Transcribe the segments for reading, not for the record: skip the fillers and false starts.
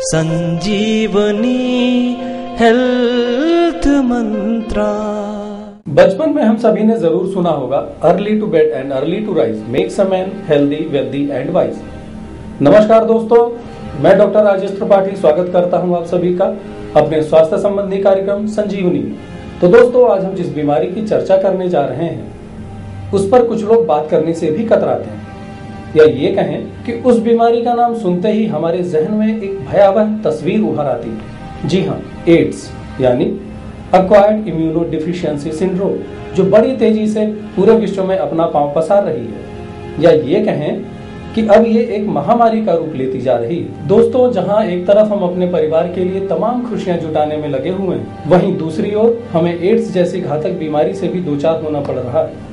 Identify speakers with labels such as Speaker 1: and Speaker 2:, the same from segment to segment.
Speaker 1: संजीवनी health मंत्रा।
Speaker 2: बचपन में हम सभी ने जरूर सुना होगा, early to bed and early to rise makes a man healthy wealthy and wise. नमस्कार दोस्तों, मैं डॉक्टर राजेश त्रिपाठी स्वागत करता हूं आप सभी का अपने स्वास्थ्य संबंधी कार्यक्रम संजीवनी में। तो दोस्तों, आज हम जिस बीमारी की चर्चा करने जा रहे हैं उस पर कुछ लोग बात करने से भी कतराते हैं, या ये कहें कि उस बीमारी का नाम सुनते ही हमारे जहन में एक भयावह तस्वीर उभर आती है। जी हाँ, एड्स यानी एक्वायर्ड इम्यूनो डिफिशियंसी सिंड्रोम, जो बड़ी तेजी से पूरे विश्व में अपना पांव पसार रही है, या ये कहें कि अब ये एक महामारी का रूप लेती जा रही है। दोस्तों, जहां एक तरफ हम अपने परिवार के लिए तमाम खुशियां जुटाने में लगे हुए हैं, वहीं दूसरी ओर हमें एड्स जैसी घातक बीमारी से भी दो चार होना पड़ रहा है।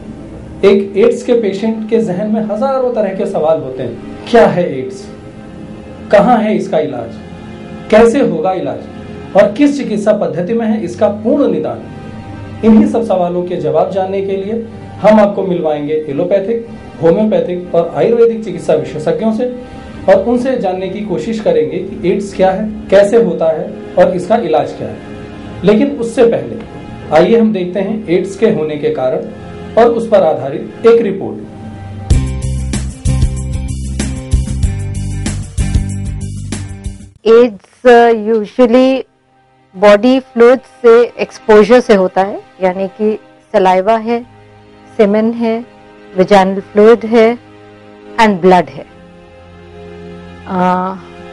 Speaker 2: एक एड्स के पेशेंट के जहन में हजारों तरह के सवाल होते हैं। क्या है एड्स? कहाँ है इसका इलाज? कैसे होगा इलाज? और किस चिकित्सा पद्धति में है इसका पूर्ण निदान? इन्हीं सब सवालों के जवाब जानने के लिए हम आपको मिलवाएंगे एलोपैथिक, होम्योपैथिक और आयुर्वेदिक चिकित्सा विशेषज्ञों से, और उनसे जानने की कोशिश करेंगे कि एड्स क्या है, कैसे होता है और इसका इलाज क्या है। लेकिन उससे पहले आइए हम देखते हैं एड्स के होने के कारण और उस पर आधारित एक report.
Speaker 3: AIDS usually body fluid से एक्सपोजर से होता है, यानी कि सलाइवा है, सेमेन है, वेजाइनल फ्लूइड है एंड ब्लड है।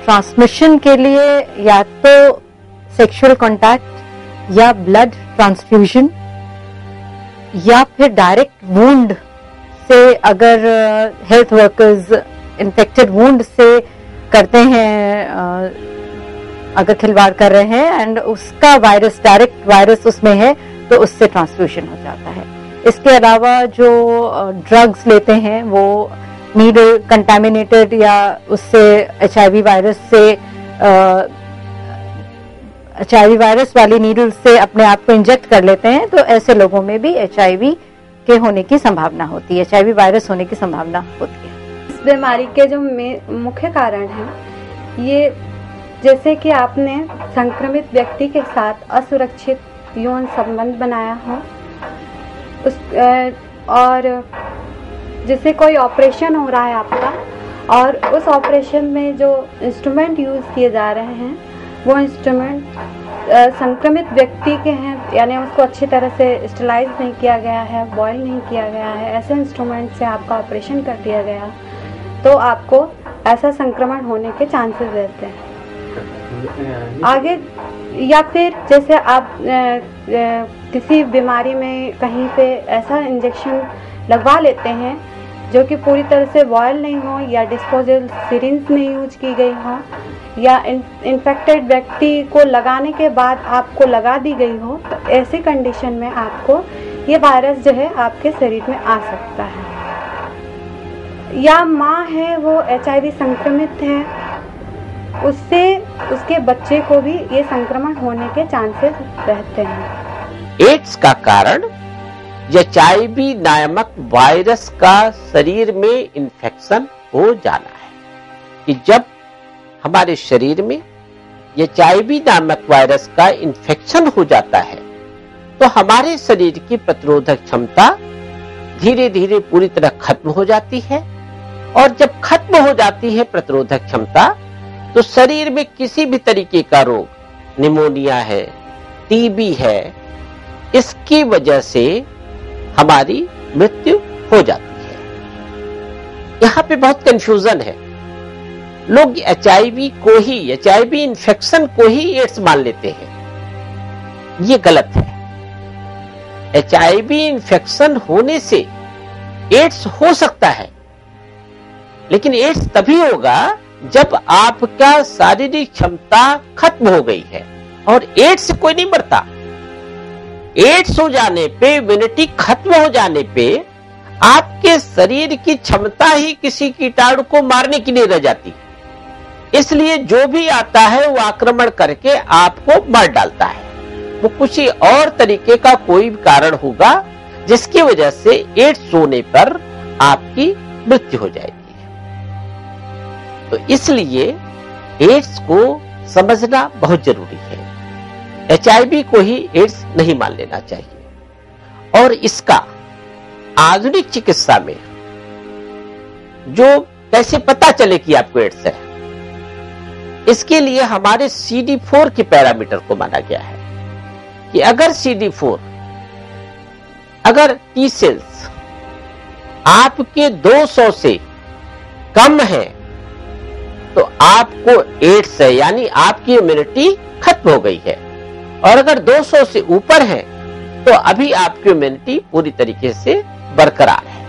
Speaker 3: ट्रांसमिशन के लिए या तो सेक्सुअल कांटेक्ट या ब्लड ट्रांसफ्यूजन, या फिर डायरेक्ट वुंड से, अगर हेल्थ वर्कर्स इन्फेक्टेड वुंड से करते हैं, अगर खिलवाड़ कर रहे हैं एंड उसका वायरस, डायरेक्ट वायरस उसमें है, तो उससे ट्रांसफ्यूजन हो जाता है। इसके अलावा जो ड्रग्स लेते हैं वो नीडल कंटामिनेटेड या उससे HIV वायरस से, HIV वायरस वाली नीडल से अपने आप को इंजेक्ट कर लेते हैं, तो ऐसे लोगों में भी HIV के होने की संभावना होती है, HIV वायरस होने की संभावना होती है।
Speaker 4: इस बीमारी के जो मुख्य कारण हैं, ये जैसे कि आपने संक्रमित व्यक्ति के साथ असुरक्षित यौन संबंध बनाया हो, और जैसे कोई ऑपरेशन हो रहा है आपका, और उस ऑपरेशन में जो इंस्ट्रूमेंट यूज किए जा रहे हैं वो इंस्ट्रूमेंट संक्रमित व्यक्ति के हैं, यानी उसको अच्छी तरह से स्टरलाइज नहीं किया गया है, बॉयल नहीं किया गया है, ऐसे इंस्ट्रूमेंट से आपका ऑपरेशन कर दिया गया, तो आपको ऐसा संक्रमण होने के चांसेस रहते हैं आगे। या फिर जैसे आप किसी बीमारी में कहीं पे ऐसा इंजेक्शन लगवा लेते हैं जो कि पूरी तरह से बॉयल नहीं हो, या डिस्पोजेबल सिरिंज नहीं यूज की गई हो, या इन्फेक्टेड व्यक्ति को लगाने के बाद आपको लगा दी गई हो, तो ऐसी कंडीशन में आपको ये वायरस जो है आपके शरीर में आ सकता है। या माँ है वो HIV संक्रमित है, उससे उसके बच्चे को भी ये संक्रमण होने के चांसेस रहते हैं।
Speaker 5: एड्स का कारण HIV नामक वायरस का शरीर में इन्फेक्शन हो जाना है, कि जब हमारे शरीर में HIV नामक वायरस का इन्फेक्शन हो जाता है तो हमारे शरीर की प्रतिरोधक क्षमता धीरे धीरे पूरी तरह खत्म हो जाती है, और जब खत्म हो जाती है प्रतिरोधक क्षमता, तो शरीर में किसी भी तरीके का रोग, निमोनिया है, TB है, इसकी वजह से हमारी मृत्यु हो जाती है। यहाँ पे बहुत कंफ्यूजन है, लोग HIV इन्फेक्शन को ही एड्स मान लेते हैं। ये गलत है। HIV इन्फेक्शन होने से एड्स हो सकता है, लेकिन एड्स तभी होगा जब आपका शारीरिक क्षमता खत्म हो गई है, और एड्स से कोई नहीं मरता। एड्स हो जाने पे, इम्यूनिटी खत्म हो जाने पे, आपके शरीर की क्षमता ही किसी कीटाणु को मारने के लिए रह जाती है। इसलिए जो भी आता है वो आक्रमण करके आपको मार डालता है। वो कुछ और तरीके का कोई कारण होगा जिसकी वजह से एड्स होने पर आपकी मृत्यु हो जाएगी। तो इसलिए एड्स को समझना बहुत जरूरी है। HIV को ही एड्स नहीं मान लेना चाहिए। और इसका आधुनिक चिकित्सा में जो कैसे पता चले कि आपको एड्स है, इसके लिए हमारे CD4 के पैरामीटर को माना गया है कि अगर CD4, अगर T सेल्स आपके 200 से कम है तो आपको एड्स है, यानी आपकी इम्यूनिटी खत्म हो गई है। और अगर 200 से ऊपर है तो अभी आपकी इम्यूनिटी पूरी तरीके से बरकरार है।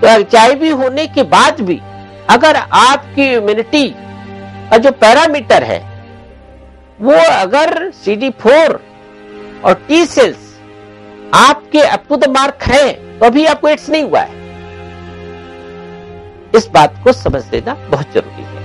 Speaker 5: तो HIV होने के बाद भी अगर आपकी इम्यूनिटी का जो पैरामीटर है वो अगर CD4 और T सेल्स आपके अप टू द मार्क है तो अभी आपको एड्स नहीं हुआ है। इस बात को समझ लेना बहुत जरूरी है।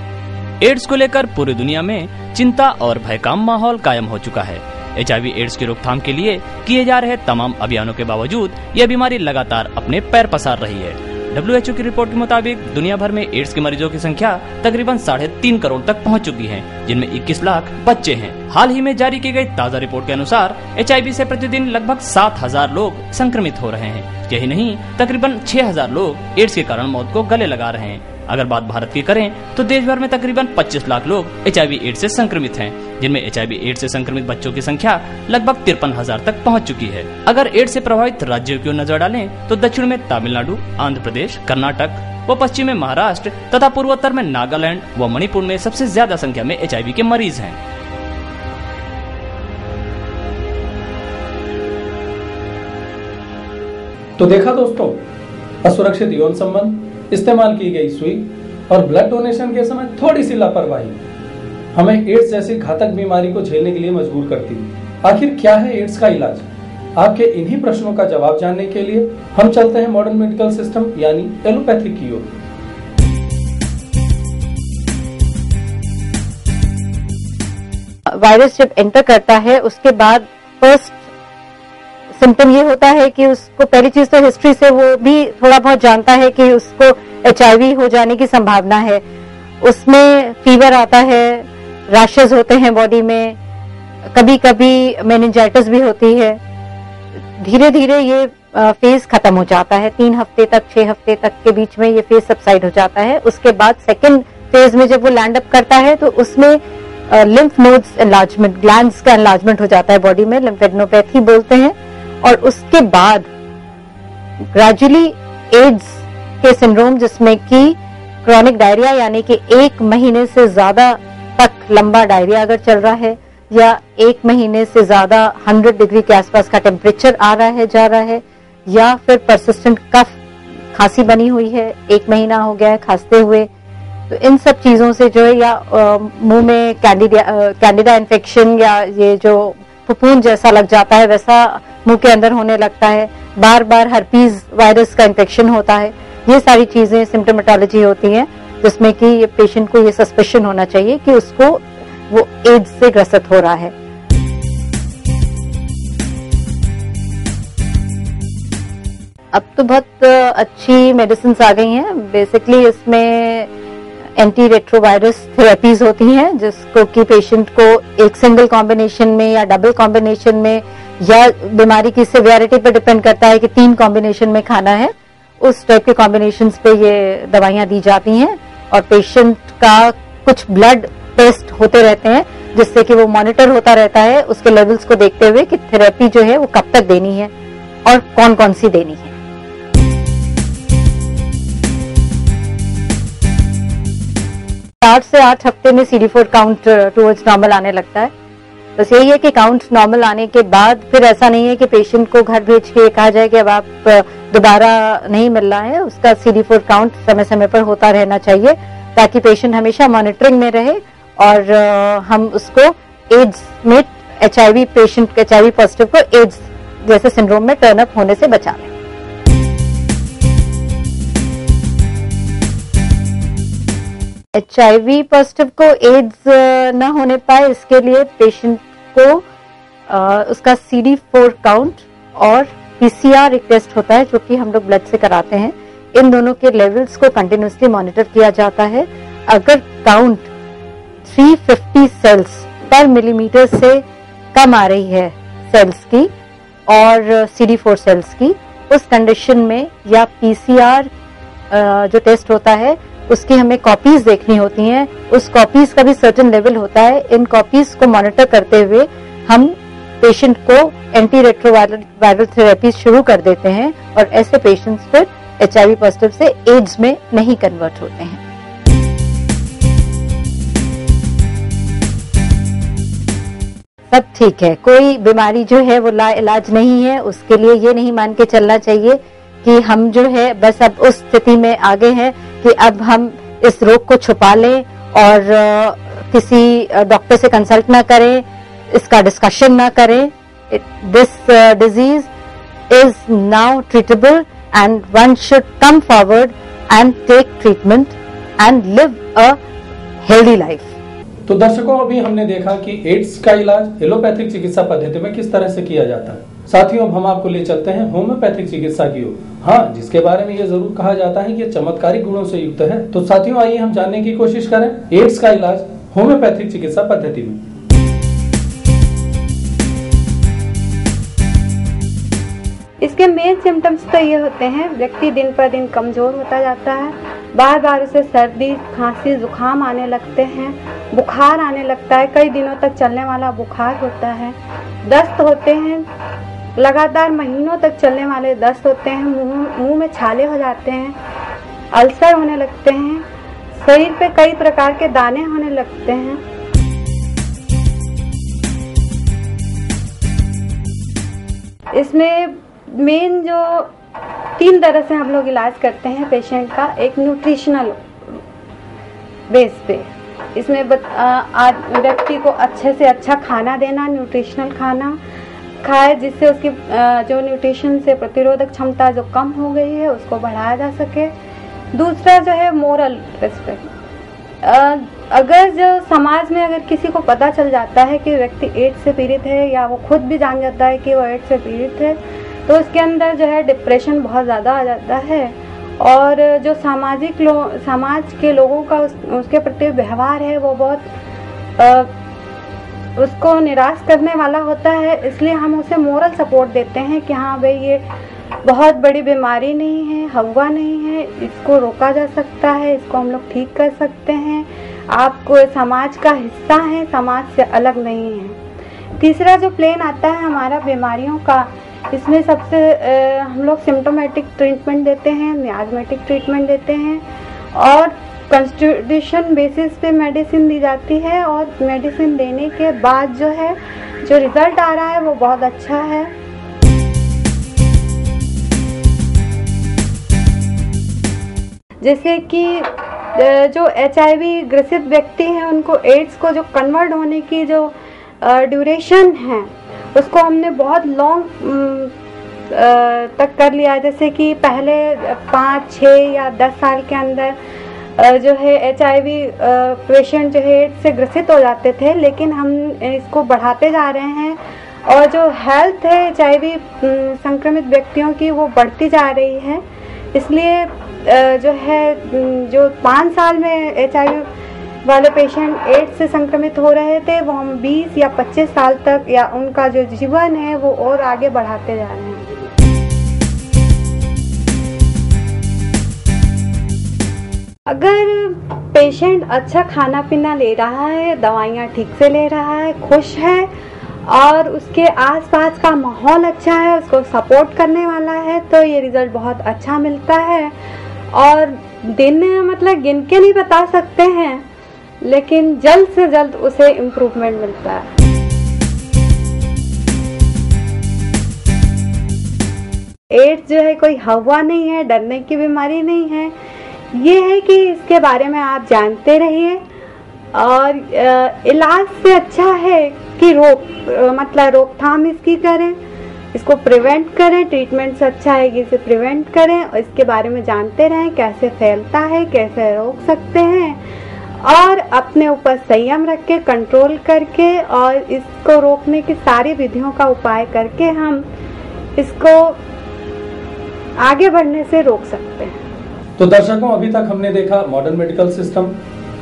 Speaker 1: एड्स को लेकर पूरी दुनिया में चिंता और भय का माहौल कायम हो चुका है। HIV एड्स की रोकथाम के लिए किए जा रहे तमाम अभियानों के बावजूद यह बीमारी लगातार अपने पैर पसार रही है। WHO की रिपोर्ट के मुताबिक दुनिया भर में एड्स के मरीजों की संख्या तकरीबन 3.5 करोड़ तक पहुंच चुकी है, जिनमें 21 लाख बच्चे हैं। हाल ही में जारी की गई ताज़ा रिपोर्ट के अनुसार HIV से प्रतिदिन लगभग 7,000 लोग संक्रमित हो रहे हैं। यही नहीं, तकरीबन 6,000 लोग एड्स के कारण मौत को गले लगा रहे हैं। अगर बात भारत की करें तो देश भर में तकरीबन 25 लाख लोग HIV एड्स से संक्रमित हैं, जिनमें HIV एड्स से संक्रमित बच्चों की संख्या लगभग 53,000 तक पहुंच चुकी है। अगर एड्स से प्रभावित राज्यों की ओर नजर डालें तो दक्षिण में तमिलनाडु, आंध्र प्रदेश, कर्नाटक व पश्चिम में महाराष्ट्र तथा पूर्वोत्तर में नागालैंड व मणिपुर में सबसे ज्यादा संख्या में HIV के मरीज हैं।
Speaker 2: तो देखा दोस्तों, असुरक्षित यौन संबंध, इस्तेमाल की गई सुई और ब्लड डोनेशन के समय थोड़ी सी लापरवाही हमें एड्स जैसी घातक बीमारी को झेलने के लिए मजबूर करती है। आखिर क्या है एड्स का इलाज? आपके इन्हीं प्रश्नों का जवाब जानने के लिए हम चलते हैं मॉडर्न मेडिकल सिस्टम यानी एलोपैथी की ओर।
Speaker 3: वायरस जब एंटर करता है उसके बाद फर्स्ट सिम्टम ये होता है कि उसको पहली चीज तो हिस्ट्री से वो भी थोड़ा बहुत जानता है कि उसको HIV हो जाने की संभावना है। उसमें फीवर आता है, रैशेस होते हैं बॉडी में, कभी कभी मेनिंजाइटिस भी होती है। धीरे धीरे ये फेज खत्म हो जाता है, 3 हफ्ते तक 6 हफ्ते तक के बीच में ये फेज सबसाइड हो जाता है। उसके बाद सेकेंड फेज में जब वो लैंड अप करता है तो उसमें लिम्फ नोड्स एनलार्जमेंट, ग्लैंड्स का एनलार्जमेंट हो जाता है बॉडी में, लिम्फेडेनोपैथी बोलते हैं। और उसके बाद ग्रेजुअली एड्स के सिंड्रोम, जिसमें कि क्रॉनिक डायरिया यानी कि 1 महीने से ज्यादा तक लंबा डायरिया अगर चल रहा है या 1 महीने से ज्यादा 100 डिग्री के आसपास का टेम्परेचर आ रहा है जा रहा है, या फिर परसिस्टेंट कफ, खांसी बनी हुई है, 1 महीना हो गया है खांसते हुए, तो इन सब चीजों से जो है, या मुंह में कैंडिडा इन्फेक्शन या ये जो फफूंद जैसा लग जाता है वैसा मुंह के अंदर होने लगता है, बार बार हर्पीज वायरस का इन्फेक्शन होता है, ये सारी चीजें सिम्टोमेटोलॉजी होती है जिसमें कि ये पेशेंट को ये सस्पेशन होना चाहिए कि उसको वो एड्स से ग्रसित हो रहा है। अब तो बहुत अच्छी मेडिसिन आ गई हैं। बेसिकली इसमें एंटी रेट्रोवायरस थेरेपीज होती हैं, जिसको कि पेशेंट को एक सिंगल कॉम्बिनेशन में या डबल कॉम्बिनेशन में, या बीमारी की सिवियरिटी पर डिपेंड करता है कि 3 कॉम्बिनेशन में खाना है, उस टाइप के कॉम्बिनेशंस पे ये दवाइयां दी जाती हैं। और पेशेंट का कुछ ब्लड टेस्ट होते रहते हैं जिससे कि वो मॉनिटर होता रहता है उसके लेवल्स को देखते हुए कि थेरेपी जो है वो कब तक देनी है और कौन कौन सी देनी है। 7 से 8 हफ्ते में CD4 काउंट टुवर्ड्स नॉर्मल आने लगता है। बस यही है कि काउंट नॉर्मल आने के बाद फिर ऐसा नहीं है कि पेशेंट को घर भेज के कहा जाए कि अब आप दोबारा नहीं मिल रहा है। उसका CD4 काउंट समय समय पर होता रहना चाहिए ताकि पेशेंट हमेशा मॉनिटरिंग में रहे और हम उसको एड्स में HIV पेशेंट, HIV पॉजिटिव को एड्स जैसे सिंड्रोम में टर्न अप होने से बचा लें। HIV पॉजिटिव को एड्स न होने पाए इसके लिए पेशेंट को उसका CD4 काउंट और PCR एक टेस्ट होता है जो कि हम लोग ब्लड से कराते हैं। इन दोनों के लेवल्स को कंटिन्यूसली मॉनिटर किया जाता है। अगर काउंट 350 सेल्स पर मिलीमीटर से कम आ रही है सेल्स की और CD4 सेल्स की, उस कंडीशन में या PCR जो टेस्ट होता है उसकी हमें कॉपीज देखनी होती हैं। उस कॉपीज का भी सर्टेन लेवल होता है। इन कॉपीज को मॉनिटर करते हुए हम पेशेंट को एंटी रेट्रोवायरल थेरेपी शुरू कर देते हैं और ऐसे पेशेंट्स फिर HIV पॉजिटिव से एड्स में नहीं कन्वर्ट होते हैं। सब ठीक है, कोई बीमारी जो है वो लाइलाज नहीं है। उसके लिए ये नहीं मान के चलना चाहिए कि हम जो है बस अब उस स्थिति में आ गए हैं कि अब हम इस रोग को छुपा लें और किसी डॉक्टर से कंसल्ट ना करें, इसका डिस्कशन ना करें। This disease is now treatable and one should come forward and take treatment and live a healthy life.
Speaker 2: तो दर्शकों, अभी हमने देखा कि एड्स का इलाज एलोपैथिक चिकित्सा पद्धति में किस तरह से किया जाता है। साथियों, अब हम आपको ले चलते हैं होम्योपैथिक चिकित्सा की ओर। हाँ, जिसके बारे में ये जरूर कहा जाता है कि ये चमत्कारिक गुणों से युक्त है। तो साथियों, आइए हम जानने की कोशिश करें एड्स का इलाज होम्योपैथिक चिकित्सा पद्धति में।
Speaker 4: इसके मेन सिम्टम्स तो ये होते हैं, व्यक्ति दिन पर दिन कमजोर होता जाता है, बार बार उसे सर्दी, खांसी, जुकाम आने लगते हैं, बुखार आने लगता है, कई दिनों तक चलने वाला बुखार होता है, दस्त होते हैं, लगातार महीनों तक चलने वाले दस्त होते हैं, मुंह में छाले हो जाते हैं, अल्सर होने लगते हैं, शरीर पे कई प्रकार के दाने होने लगते हैं। इसमें मेन जो 3 तरह से हम लोग इलाज करते हैं पेशेंट का। एक न्यूट्रिशनल बेस पे, इसमें व्यक्ति को अच्छे से अच्छा खाना देना, न्यूट्रिशनल खाना खाए जिससे उसकी जो न्यूट्रिशन से प्रतिरोधक क्षमता जो कम हो गई है उसको बढ़ाया जा सके। दूसरा जो है मोरल रेस्पेक्ट। अगर जो समाज में अगर किसी को पता चल जाता है कि व्यक्ति एड्स से पीड़ित है या वो खुद भी जान जाता है कि वो एड्स से पीड़ित है, तो उसके अंदर जो है डिप्रेशन बहुत ज़्यादा आ जाता है और जो समाज के लोगों का उसके प्रति व्यवहार है वो बहुत उसको निराश करने वाला होता है। इसलिए हम उसे मोरल सपोर्ट देते हैं कि हाँ भाई, ये बहुत बड़ी बीमारी नहीं है, हवा नहीं है, इसको रोका जा सकता है, इसको हम लोग ठीक कर सकते हैं, आपको समाज का हिस्सा है, समाज से अलग नहीं है। तीसरा जो प्लेन आता है हमारा बीमारियों का, इसमें सबसे हम लोग सिम्टोमेटिक ट्रीटमेंट देते हैं, मियाज़मेटिक ट्रीटमेंट देते हैं और कंस्टिट्यूशन बेसिस पे मेडिसिन दी जाती है और मेडिसिन देने के बाद जो है जो रिजल्ट आ रहा है वो बहुत अच्छा है। जैसे कि जो HIV ग्रसित व्यक्ति हैं उनको एड्स को जो कन्वर्ट होने की जो ड्यूरेशन है उसको हमने बहुत लॉन्ग तक कर लिया। जैसे कि पहले 5, 6 या 10 साल के अंदर जो है HIV पेशेंट जो है एड्स से ग्रसित हो जाते थे, लेकिन हम इसको बढ़ाते जा रहे हैं और जो हेल्थ है HIV संक्रमित व्यक्तियों की वो बढ़ती जा रही है। इसलिए जो है जो 5 साल में HIV वाले पेशेंट एड्स से संक्रमित हो रहे थे वो हम 20 या 25 साल तक या उनका जो जीवन है वो और आगे बढ़ाते जा रहे हैं। अगर पेशेंट अच्छा खाना पीना ले रहा है, दवाइयाँ ठीक से ले रहा है, खुश है और उसके आसपास का माहौल अच्छा है, उसको सपोर्ट करने वाला है, तो ये रिजल्ट बहुत अच्छा मिलता है। और दिन मतलब गिन के नहीं बता सकते हैं, लेकिन जल्द से जल्द उसे इम्प्रूवमेंट मिलता है। एड्स जो है कोई हवा नहीं है, डरने की बीमारी नहीं है, ये है कि इसके बारे में आप जानते रहिए और इलाज से अच्छा है कि रोकथाम इसकी करें, इसको प्रिवेंट करें। ट्रीटमेंट से अच्छा है कि इसे प्रिवेंट करें और इसके बारे में जानते रहें, कैसे फैलता है, कैसे रोक सकते हैं और अपने ऊपर संयम रख के, कंट्रोल करके और इसको रोकने की सारी विधियों का उपाय करके हम इसको आगे बढ़ने से रोक सकते हैं।
Speaker 2: तो दर्शकों, अभी तक हमने देखा मॉडर्न मेडिकल सिस्टम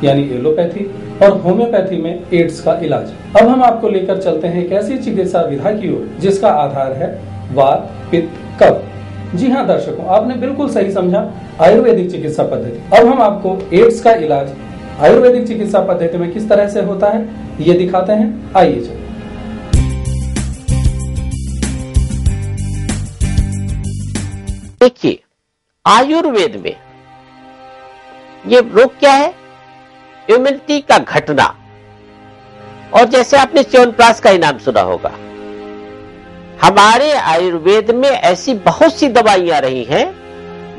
Speaker 2: यानी एलोपैथी, और होम्योपैथी में एड्स का इलाज। अब हम आपको लेकर चलते हैं एक ऐसी चिकित्सा विधा की ओर जिसका आधार है वात, पित्त, कफ। जी हाँ दर्शकों, आपने बिल्कुल सही समझा, आयुर्वेदिक चिकित्सा पद्धति। अब हम आपको एड्स का इलाज आयुर्वेदिक चिकित्सा पद्धति में किस तरह से होता है ये दिखाते हैं। आइए चलिए।
Speaker 5: देखिए, आयुर्वेद में ये रोग क्या है? इम्यूनिटी का घटना। और जैसे आपने च्यवनप्राश का ही नाम सुना होगा, हमारे आयुर्वेद में ऐसी बहुत सी दवाइयां रही हैं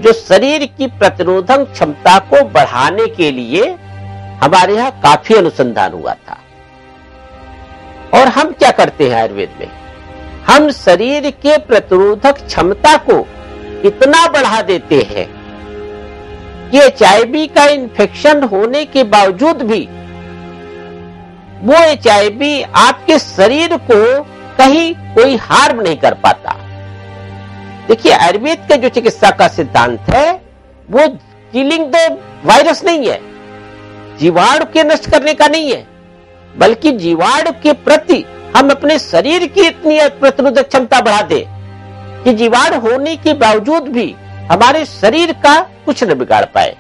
Speaker 5: जो शरीर की प्रतिरोधक क्षमता को बढ़ाने के लिए हमारे यहां काफी अनुसंधान हुआ था। और हम क्या करते हैं आयुर्वेद में? हम शरीर के प्रतिरोधक क्षमता को इतना बढ़ा देते हैं कि HIV का इन्फेक्शन होने के बावजूद भी वो HIV आपके शरीर को कहीं कोई हार्म नहीं कर पाता। देखिए, आयुर्वेद का जो चिकित्सा का सिद्धांत है वो किलिंग द वायरस नहीं है, जीवाणु के नष्ट करने का नहीं है, बल्कि जीवाणु के प्रति हम अपने शरीर की इतनी प्रतिरोधक क्षमता बढ़ा दें कि जीवाणु होने के बावजूद भी हमारे शरीर का कुछ न बिगाड़ पाए।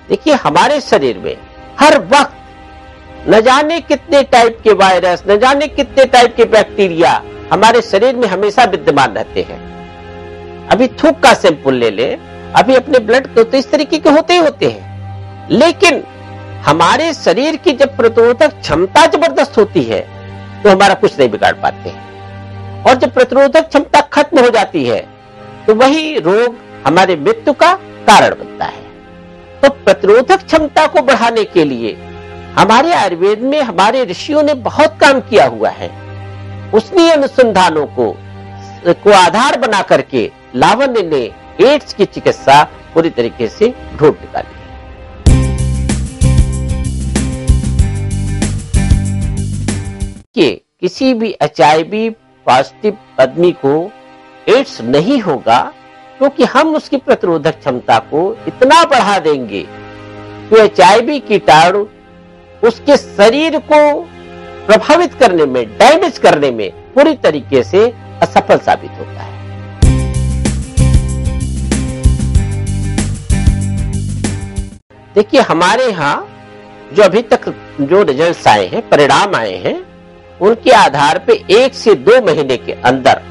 Speaker 5: देखिए, हमारे शरीर में हर वक्त न जाने कितने टाइप के वायरस, न जाने कितने टाइप के बैक्टीरिया हमारे शरीर में हमेशा विद्यमान रहते हैं। अभी थूक का सैंपल ले ले, अभी अपने ब्लड तो इस तरीके के होते ही होते हैं, लेकिन हमारे शरीर की जब प्रतिरोधक क्षमता जबरदस्त होती है तो हमारा कुछ नहीं बिगाड़ पाते हैं। और जब प्रतिरोधक क्षमता खत्म हो जाती है तो वही रोग हमारे मृत्यु का कारण बनता है। तो प्रतिरोधक क्षमता को बढ़ाने के लिए हमारे आयुर्वेद में हमारे ऋषियों ने बहुत काम किया हुआ है। उन्हीं अनुसंधानों को आधार बना करके लावण्य ने एड्स की चिकित्सा पूरी तरीके से ढूंढ निकाली है। कि किसी भी HIV पॉजिटिव आदमी को एड्स नहीं होगा क्योंकि हम उसकी प्रतिरोधक क्षमता को इतना बढ़ा देंगे कि HIV कीटाणु उसके शरीर को प्रभावित करने में, डैमेज करने में पूरी तरीके से असफल साबित होता है। देखिए, हमारे यहां जो अभी तक जो रिजल्ट्स आए हैं, परिणाम आए हैं, उनके आधार पे 1 से 2 महीने के अंदर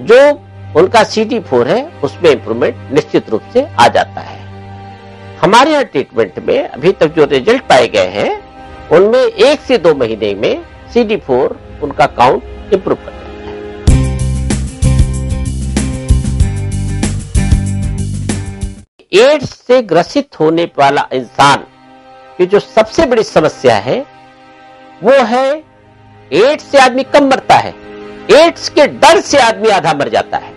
Speaker 5: जो उनका CD4 है उसमें इंप्रूवमेंट निश्चित रूप से आ जाता है। हमारे यहाँ ट्रीटमेंट में अभी तक जो रिजल्ट पाए गए हैं उनमें 1 से 2 महीने में CD4 उनका काउंट इंप्रूव कर जाता है। एड्स से ग्रसित होने वाला इंसान की जो सबसे बड़ी समस्या है वो है एड्स से आदमी कम मरता है, एड्स के डर से आदमी आधा मर जाता है।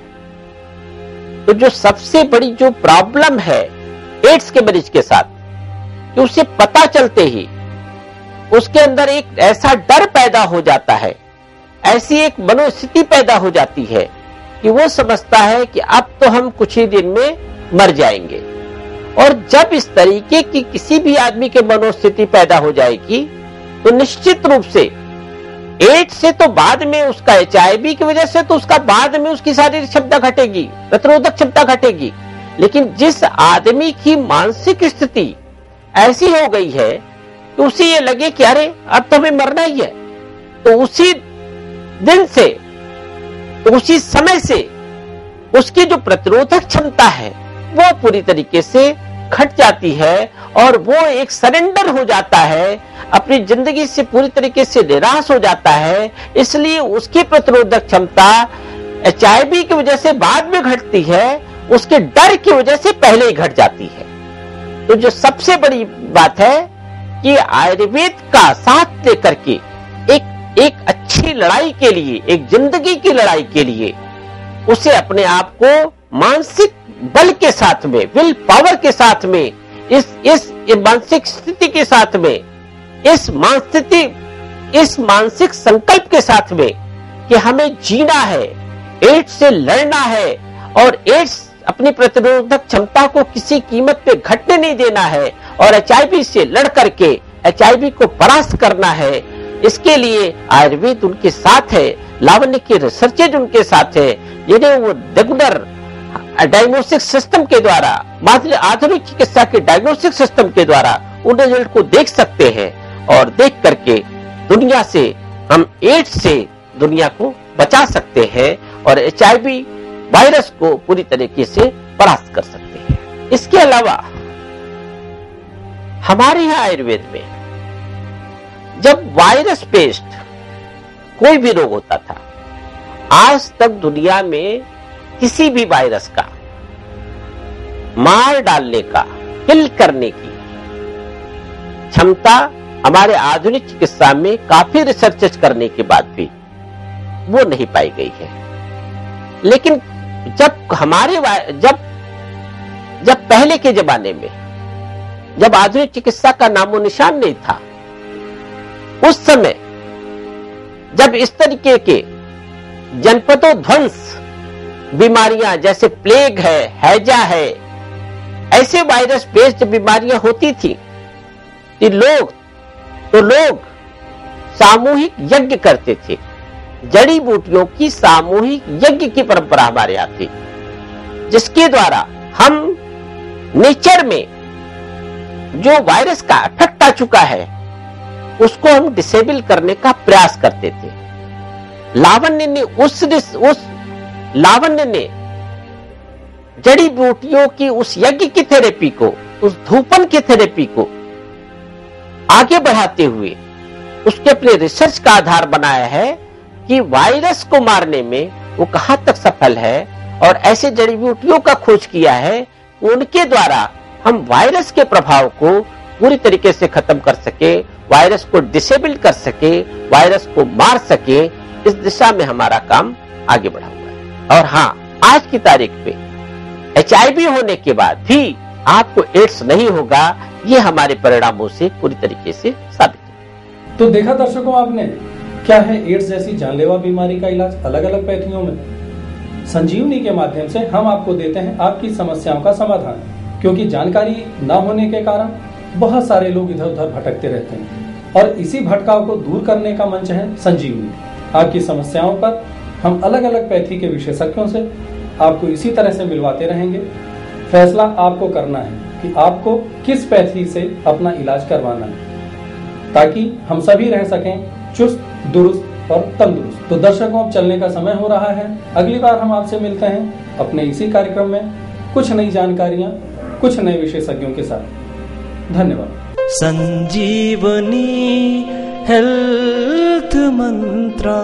Speaker 5: तो जो सबसे बड़ी जो प्रॉब्लम है एड्स के मरीज के साथ कि उसे पता चलते ही उसके अंदर एक ऐसा डर पैदा हो जाता है, ऐसी एक मनोस्थिति पैदा हो जाती है कि वो समझता है कि अब तो हम कुछ ही दिन में मर जाएंगे। और जब इस तरीके की किसी भी आदमी के मनोस्थिति पैदा हो जाएगी तो निश्चित रूप से एड्स से तो बाद में उसका HIV की वजह से तो उसका बाद में उसकी शारीरिक क्षमता घटेगी, प्रतिरोधक क्षमता घटेगी। लेकिन जिस आदमी की मानसिक स्थिति ऐसी हो गई है कि उसे ये लगे कि अरे अब तो हमें मरना ही है, तो उसी दिन से, तो उसी समय से उसकी जो प्रतिरोधक क्षमता है वो पूरी तरीके से घट जाती है और वो एक सरेंडर हो जाता है, अपनी जिंदगी से पूरी तरीके से निराश हो जाता है। इसलिए उसकी प्रतिरोधक क्षमता HIV की वजह से बाद में घटती है, उसके डर की वजह से पहले ही घट जाती है। तो जो सबसे बड़ी बात है कि आयुर्वेद का साथ लेकर के एक अच्छी लड़ाई के लिए, एक जिंदगी की लड़ाई के लिए उसे अपने आप को मानसिक बल के साथ में, विल पावर के साथ में, इस मानसिक स्थिति के साथ में, इस मानसिक संकल्प के साथ में कि हमें जीना है, एड्स से लड़ना है और एड्स अपनी प्रतिरोधक क्षमता को किसी कीमत पे घटने नहीं देना है और HIV से लड़ करके HIV को परास्त करना है, इसके लिए आयुर्वेद उनके साथ है, लावण्य के रिसर्चेज उनके साथ है। यदि वो रेगुलर डायग्नोस्टिक सिस्टम के द्वारा, आधुनिक चिकित्सा के डायग्नोस्टिक सिस्टम के द्वारा उन रिजल्ट को देख सकते हैं और देख करके दुनिया से, हम एड्स से दुनिया को बचा सकते हैं और HIV वायरस को पूरी तरीके से परास्त कर सकते हैं। इसके अलावा हमारे यहाँ आयुर्वेद में जब वायरस पेस्ट कोई भी रोग होता था, आज तक दुनिया में किसी भी वायरस का मार डालने का, किल करने की क्षमता हमारे आधुनिक चिकित्सा में काफी रिसर्च करने के बाद भी वो नहीं पाई गई है। लेकिन जब पहले के जमाने में, जब आधुनिक चिकित्सा का नामो निशान नहीं था, उस समय जब इस तरीके के जनपदों ध्वंस बीमारियां जैसे प्लेग है, हैजा है, ऐसे वायरस बेस्ड बीमारियां होती थी, तो लोग सामूहिक यज्ञ करते थे। जड़ी बूटियों की सामूहिक यज्ञ की परंपरा हमारे यहां थी, जिसके द्वारा हम नेचर में जो वायरस का इफेक्ट आ चुका है उसको हम डिसेबल करने का प्रयास करते थे। लावण्य ने जड़ी बूटियों की उस यज्ञ की थेरेपी को, उस धूपन की थेरेपी को आगे बढ़ाते हुए उसके अपने रिसर्च का आधार बनाया है कि वायरस को मारने में वो कहां तक सफल है, और ऐसे जड़ी बूटियों का खोज किया है, उनके द्वारा हम वायरस के प्रभाव को पूरी तरीके से खत्म कर सके, वायरस को डिसेबल कर सके, वायरस को मार सके। इस दिशा में हमारा काम आगे बढ़ा हुआ है। और हाँ, आज की तारीख पे HIV होने के बाद भी आपको एड्स नहीं होगा, ये हमारे परिणामों से पूरी तरीके से साबित है।
Speaker 2: तो देखा दर्शकों आपने, क्या है एड्स जैसी जानलेवा बीमारी का इलाज अलग अलग पैथियों में। संजीवनी के माध्यम से हम आपको देते हैं आपकी समस्याओं का समाधान, क्योंकि जानकारी न होने के कारण बहुत सारे लोग इधर उधर भटकते रहते हैं, और इसी भटकाव को दूर करने का मंच है संजीवनी। आपकी समस्याओं पर हम अलग अलग पैथी के विशेषज्ञों से आपको इसी तरह से मिलवाते रहेंगे। फैसला आपको करना है कि आपको किस पैथी से अपना इलाज करवाना है, ताकि हम सभी रह सकें चुस्त, दुरुस्त और तंदुरुस्त। तो दर्शकों, अब चलने का समय हो रहा है। अगली बार हम आपसे मिलते हैं अपने इसी कार्यक्रम में कुछ नई जानकारियां, कुछ नए विशेषज्ञों के साथ। धन्यवाद।
Speaker 1: संजीवनी हेल्थ मंत्रा।